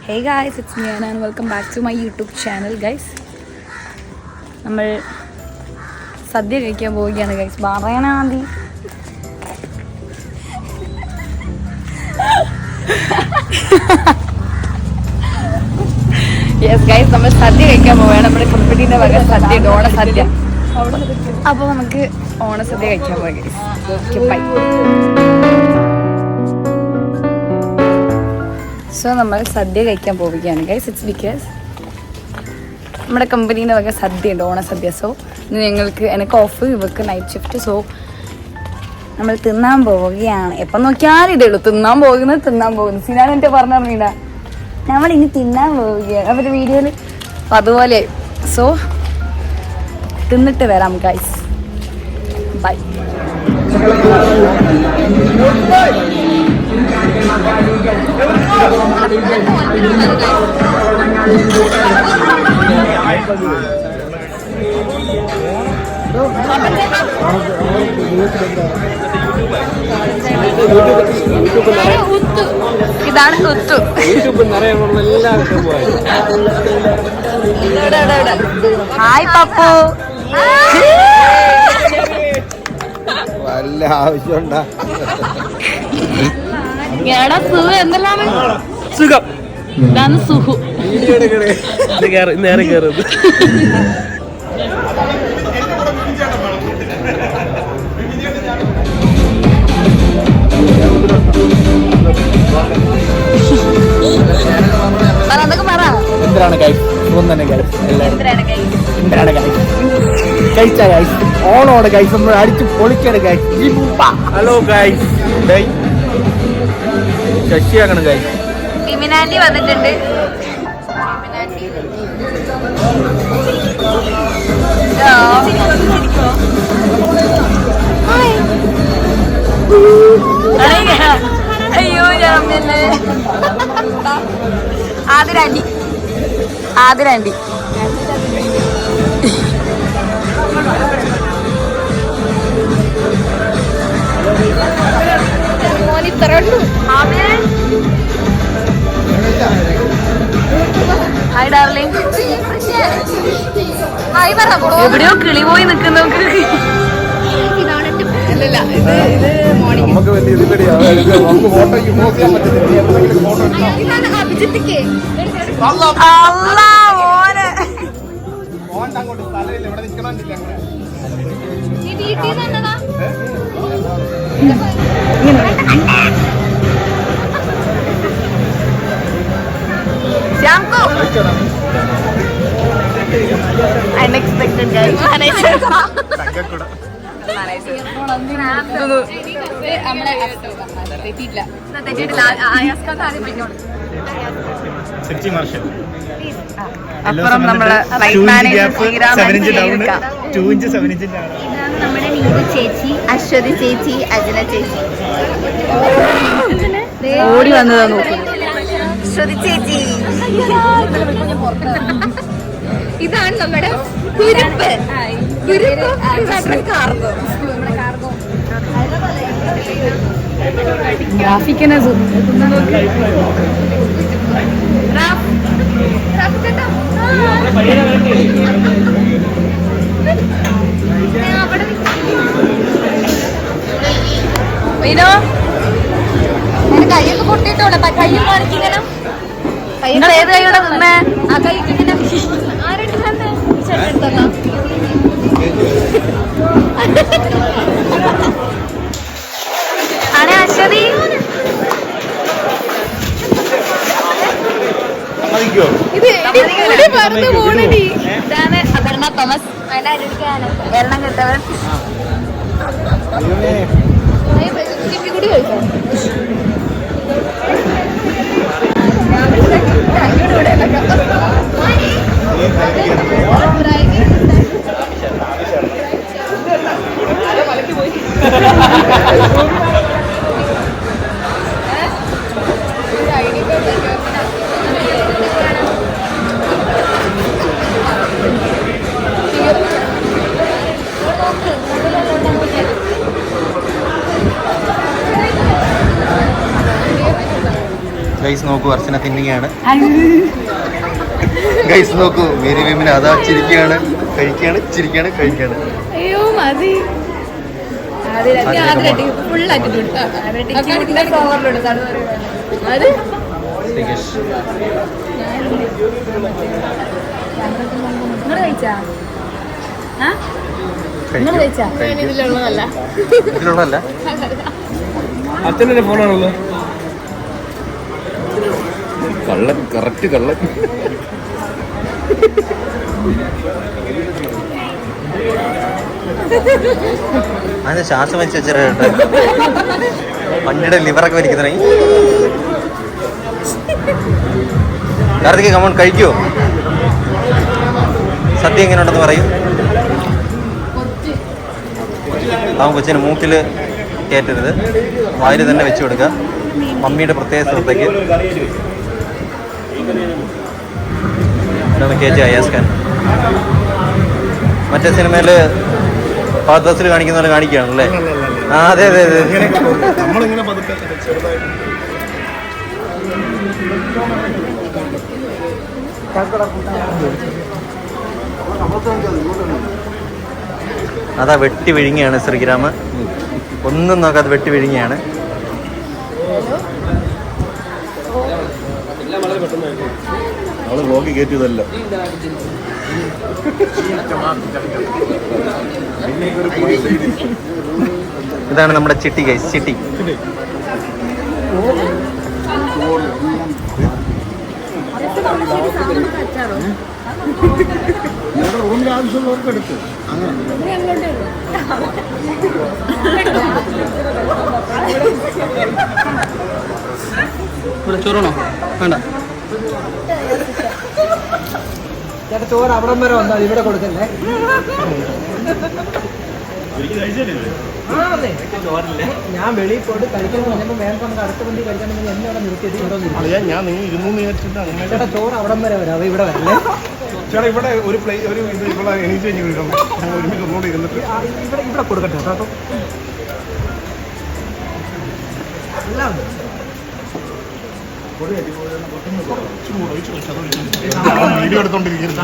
Hey guys, it's me Anna and welcome back to my YouTube channel guys. നമ്മൾ സദ്യ കഴിക്കാൻ പോവുകയാണ് guys. പറയണ മതി. യെസ് ഗൈസ്, നമ്മൾ സദ്യ കഴിക്കാൻ പോവുകയാണ്. നമ്മുടെ കമ്പനീൻ്റെ വക സദ്യ, ഓണസദ്യ. അപ്പോൾ നമുക്ക് ഓണസദ്യ കഴിക്കാൻ പോയി ഗൈസ്. Okay bye. സോ നമ്മൾ സദ്യ കഴിക്കാൻ പോവുകയാണ് ഗൈസ്. ഇറ്റ്സ് ബിക്കോസ് നമ്മുടെ കമ്പനീൻ്റെ വക സദ്യ ഉണ്ട്, ഓണസദ്യ. സോ ഇന്ന് എനിക്ക് ഓഫ്, ഇവർക്ക് നൈറ്റ് ഷിഫ്റ്റ്. സോ നമ്മൾ തിന്നാൻ പോവുകയാണ്. എപ്പം നോക്കിയാലും ഇതേ ഉള്ളൂ, തിന്നാൻ പോകുന്നു. സിനാൻ എൻ്റെ പറഞ്ഞില്ല, നമ്മൾ ഇനി തിന്നാൻ പോവുകയാണ് അവരുടെ വീഡിയോയിൽ. അപ്പം അതുപോലെ സോ തിന്നിട്ട് വരാം ഗൈസ്. ബൈ. ഇതാണ് കുത്തു. ഹായ് പപ്പു. വല്ല ആവശ്യമുണ്ടാ? എടാ സുഖം എന്തെല്ലാം സുഖം. ഇതാണ് സുഖു. നേരെ കയറുന്നത് എന്തിനാണ് ഗൈസ്? കഴിച്ചാ ഗൈസ്? ഓണോടെ ഗൈസ്, നമ്മൾ അടിച്ച് പൊളിക്കാണ് ഗൈസ്. ഹലോ ഗൈസ്, ശശിയാക്കണം ഗൈസ്. ഇമിനാൻറ്റി വന്നിട്ടുണ്ട്. അയ്യോ ആതിരാണ്ടി ഹായ് ഡാർലിംഗ്. എവിടെയോ കിളി പോയി നിൽക്കുന്ന. നമുക്ക് വലിയ unexpected guys. അപ്പുറം നമ്മള് നമ്മുടെ നീതു ചേച്ചി, അശ്വതി ചേച്ചി, അജന ചേച്ചി ഓടി വന്നതാ നോക്കി. അശ്വതി ചേച്ചി. ഇതാണ് നമ്മുടെ കുരുപ്പ്. ഗ്രാഫിക്കിനെ കൈയൊക്കെ പൊട്ടിട്ടോളെ, കയ്യിൽ കാണിക്കണം. നിങ്ങൾ ഏത് കൈയോടെ നിന്നേ? ആ കൈക്ക് ഇങ്ങനെ ആരുടെ ചേട്ടെടുത്തോ? ആണേ അശ്വതി. ഇതാണ് അപർണ തോമസ്, എണ്ണം കിട്ടവൻ. കൂടി കഴിക്കാം. ഗൈസ് നോക്കൂ, നോക്കൂ, അർച്ചന തിന്നുകയാണ്. ഗൈസ് നോക്കൂ, മേരി വിമിന് അതാ ചിരിക്കുകയാണ്, കഴിക്കുകയാണ്, ചിരിക്കുകയാണ്, കഴിക്കുകയാണ്. അയ്യോ മതി. ഫുൾ ആറ്റിറ്റ്യൂഡ് അത് നിങ്ങൾ കഴിച്ചാ? നിങ്ങൾ കഴിച്ചാ? ഇതിലുള്ളതല്ല. ഇതിലുള്ളതല്ല. അച്ഛൻ്റെ ഫോണാണല്ലോ. കള്ളൻ, കറക്റ്റ് കള്ളൻ. അതിന് ശ്വാസം വലിച്ച് വെച്ചിട്ടുണ്ട്. വണ്ടിയുടെ ലിവറൊക്കെ വലിക്കുന്നേ. കാർത്തിക് കമോൺ, കഴിക്കുമോ? സദ്യ എങ്ങനെയുണ്ടെന്ന് പറയും. അവൻ കൊച്ചിന് മൂക്കിൽ കയറ്റരുത്, വായിൽ തന്നെ വെച്ച് കൊടുക്കുക. മമ്മിയുടെ പ്രത്യേക ശ്രദ്ധയ്ക്ക് കയറ്റി അയാസ് ഖാൻ. മറ്റേ സിനിമയിൽ പാദത്തിൽ കാണിക്കുന്ന പോലെ കാണിക്കുകയാണല്ലേ? ആ അതെ അതെ അതെ. അതാ വെട്ടി വിഴുങ്ങിയാണ് ശ്രീഗ്രാമ. ഒന്നും നോക്കാതെ വെട്ടി വിഴുങ്ങിയാണ്. വ്ലോഗ് കയറ്റിയതല്ല. ഇതാണ് നമ്മുടെ ചിട്ടി ഗൈസ്, ചിട്ടി. റൂമിൽ ആവശ്യമുള്ളവർക്ക് എടുത്ത് ഇവിടെ ചോറാണോ? വേണ്ട ചേട്ടാ, ചോറ് അവിടം വരെ വന്നാൽ ഇവിടെ കൊടുക്കല്ലേ. ഞാൻ വെളിയിൽ പോയിട്ട് കഴിക്കണം പറഞ്ഞപ്പോൾ വേറെ നമുക്ക് അടുത്ത വണ്ടി കഴിക്കണമെങ്കിൽ എന്നെ അവിടെ നിർത്തിയിട്ട് ഇവിടെ നിർത്തി. ഞാൻ നിങ്ങൾ ഇരുന്നു വിചാരിച്ചിട്ട് അങ്ങനെ. ചേട്ടാ, ചോറ് അവിടം വരെ വരാം, ഇവിടെ വരല്ലേ. ചേട്ടാ, ഇവിടെ ഒരു ഒരു ഇത് ഇവിടെ എനിക്ക് കഴിഞ്ഞ് വിടണം. ഞങ്ങൾ ഒരുമിച്ച് ഒന്നുകൂടി ഇരുന്നിട്ട് ഇവിടെ കൊടുക്കട്ടെ കേട്ടോ. എല്ലാം ഉണ്ട്. വീഡിയോ എടുത്തോണ്ടിരിക്കുന്നു.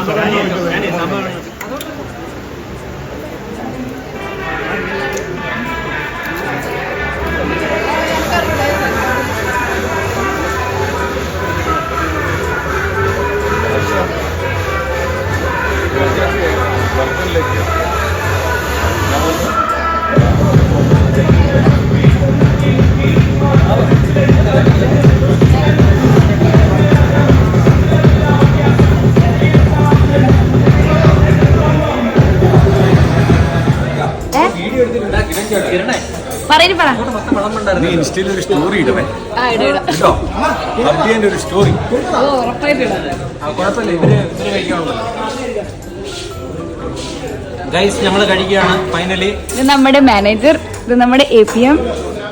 നീ ഇൻസ്റ്റയിൽ ഒരു സ്റ്റോറി ഇടണേ. ഒരു സ്റ്റോറി ഗൈസ്, ഞങ്ങൾ കഴിക്കുകയാണ് ഫൈനലി. ഇത് നമ്മുടെ മാനേജർ, ഇത് നമ്മുടെ APM,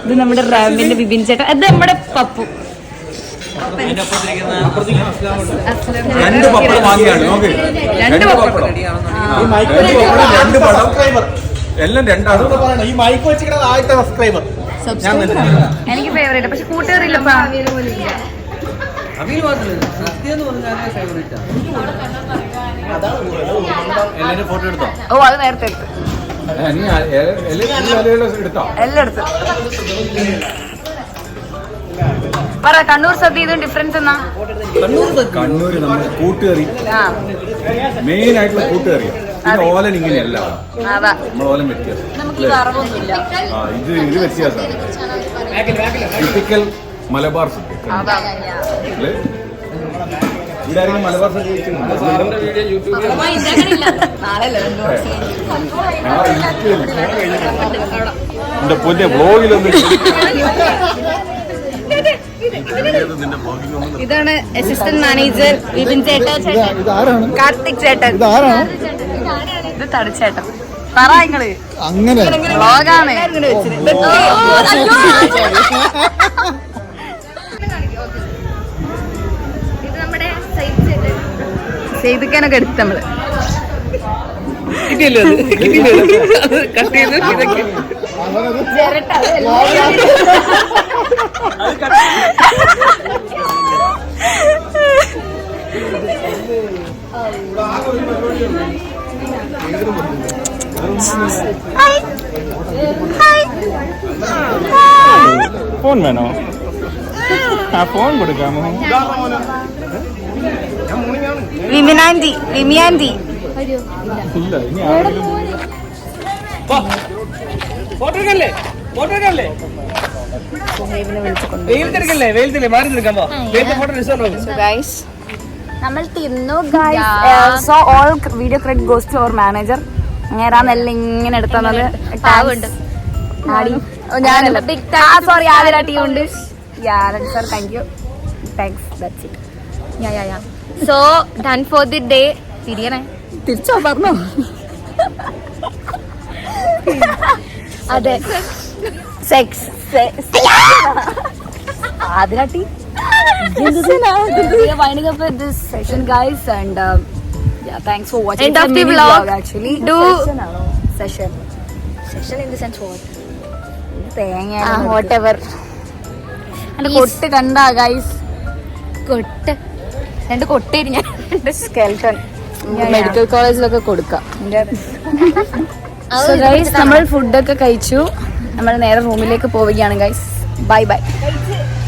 ഇത് നമ്മുടെ റാമിന്റെ ബിബിൻ ചേട്ടൻ, ഇത് നമ്മുടെ പപ്പു. രണ്ട് പപ്പടം വാങ്ങിയാണ്. രണ്ട് പപ്പടം എല്ലാം രണ്ടാണ്. ഈ മൈക്ക് വെച്ചിട്ട് ആദ്യത്തെ സബ്സ്ക്രൈബർ എനിക്ക് ഫേവറേറ്റ്. പക്ഷെ കൂട്ടുകാരില്ലപ്പാ. എല്ലാരും ഫോട്ടോ എടുത്തോ? ഓ, അത് നേരത്തെ എടുത്ത്. എടുത്തോ? എല്ലാം എടുത്ത്. പറ, കണ്ണൂർ സദ്യ ഇതും ഡിഫറൻസ് എന്നാ? കണ്ണൂര് നമ്മുടെ കൂട്ടുകറി, മെയിൻ ആയിട്ടുള്ള കൂട്ടുകറിയാണ്. പിന്നെ ഓലൻ ഇങ്ങനെയല്ല, അതാ നമ്മൾ ഓലൻ വ്യത്യാസം. നമുക്ക് ഈ വറവൊന്നുമില്ല. ഇത് വ്യത്യാസമാണ്. ടിപ്പിക്കൽ മലബാർ സദ്യ. അതാ ഇതായിരുന്നു മലബാർ സദ്യ കഴിച്ചിട്ടുണ്ട്. എന്റെ പൊന്നെ വ്ലോഗിലൊന്നും. ഇതാണ് അസിസ്റ്റന്റ് മാനേജർ വിപിൻ ചേട്ടൻ, കാർത്തിക് ചേട്ടൻ, ഇത് തടിച്ചേട്ടൻ. പറ നിങ്ങള്. അങ്ങനെ വ്ലോഗാണ്. ചെയ്തിക്കാനൊക്കെ എടുത്ത് നമ്മള് കട്ട് ചെയ്ത് ഇതൊക്കെ ഫോൺ വേണോ? ആ ഫോൺ കൊടുക്കാമോ? വിമിനാൻഡി വിമിയാൻഡി ഇല്ല, ഇനി ആരെങ്കിലും ഗൈസ് നമ്മൾ തിന്നു so all video credit goes to our manager. അങ്ങേരാന്നെല്ലാം ഇങ്ങനെ എടുത്തത്. ഞാനല്ല സോറി ആതിരാട്ടിയുണ്ട്. Sir thank you. Thanks. That's it. So done for the day. തിരിയണേ തിരിച്ചോ പറഞ്ഞോ? അതെ സെക്സ് ആതിരാട്ടി winding up with this session guys and yeah, thanks for watching. End of the vlog actually. Do session in the sense what? തേങ്ങ whatever. കൊട്ട് കണ്ടാ guys? കൊട്ട് രണ്ട് കൊട്ടേരി ഞാൻ സ്കെൽട്ടൺ മെഡിക്കൽ കോളേജിലൊക്കെ കൊടുക്കാം. സോ ഗൈസ് നമ്മൾ ഫുഡൊക്കെ കഴിച്ചു. നമ്മൾ നേരെ റൂമിലേക്ക് പോവുകയാണ് ഗൈസ്. Bye bye.